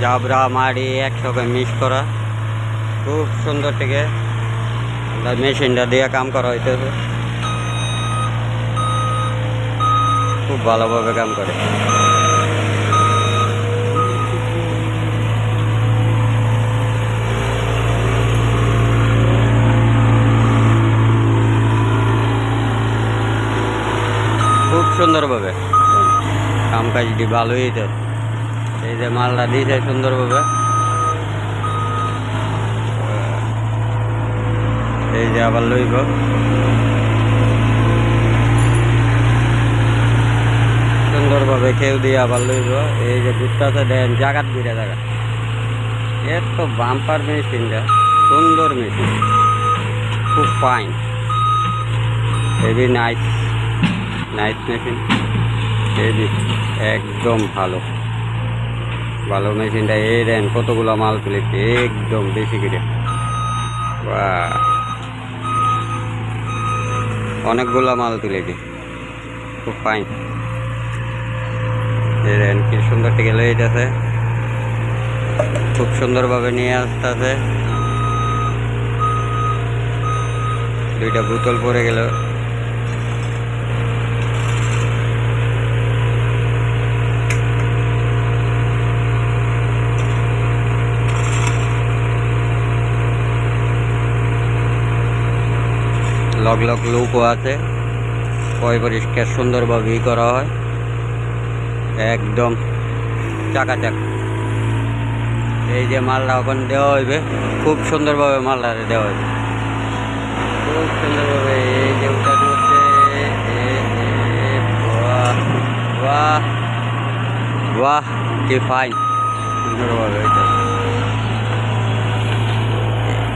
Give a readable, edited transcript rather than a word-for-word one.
জাবরা মাড়ি একসঙ্গে মিক্স করা, খুব সুন্দর থেকে মেশিনটা দিয়ে কাম করা হইতেছে, খুব ভালোভাবে কাম করে। খুব সুন্দরভাবে কাম কাজটি ভালোই তো। এই যে মালটা দিয়েছে সুন্দরভাবে, এই যে আবার লইব, সুন্দরভাবে কেউ দিয়ে আবার লইব। এই যে ঘুরতেছে দেন জাগাত ঘুরে জায়গা, এর তো বাম্পার মেশিনটা, সুন্দর মেশিন, খুব fine, heavy nice nice machine, heavy একদম ভালো ভালো মেশিনটা। এই দেন কতগুলো মাল তুলেছে একদম বেশি করে, অনেকগুলো মাল তুলেছে, খুব ফাইন। এই দেন কি সুন্দর থেকে লইতেছে, খুব সুন্দরভাবে নিয়ে আসতেছে। দুইটা বোতল পড়ে গেল, লগ লগ লুকও আছে, পরিষ্কার সুন্দরভাবে করা হয়, একদম চাকাচাক। এই যে মালটা ওখানে দেওয়া হইবে, খুব সুন্দরভাবে মালটা দেওয়া হইবে, খুব সুন্দরভাবে। এই যে উঠানো হচ্ছে, বাহ বাহ বাহ, কি ফাইন, সুন্দরভাবে।